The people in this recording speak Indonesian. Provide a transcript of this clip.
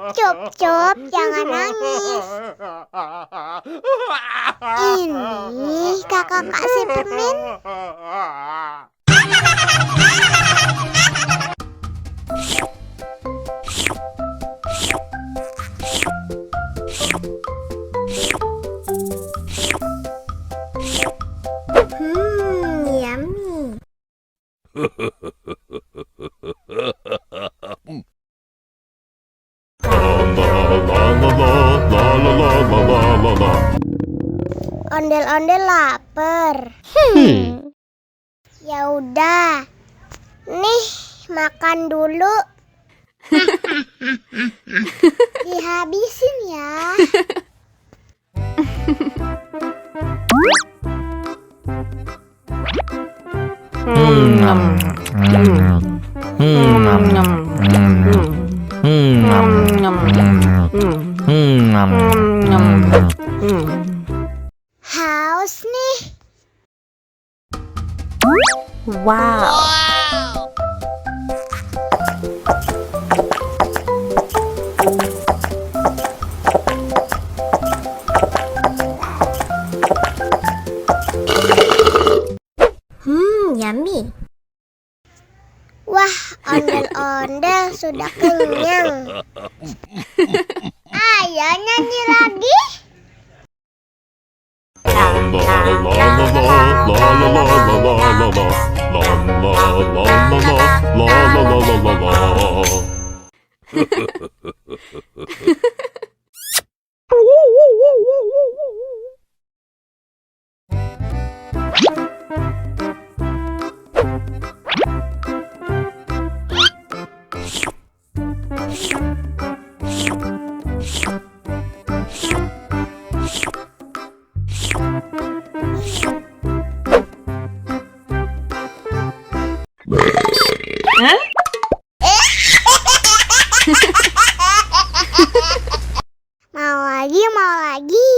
Cup, cup, jangan nangis. Ini kakak kasih permen. Yummy. Ondel-ondel lapar. Ya udah. Nih, makan dulu. Dihabisin ya. Haus nih. Wow. Yummy. Wah, ondel-ondel sudah kenyang. Ayo nyanyi lagi. Mau lagi, mau lagi.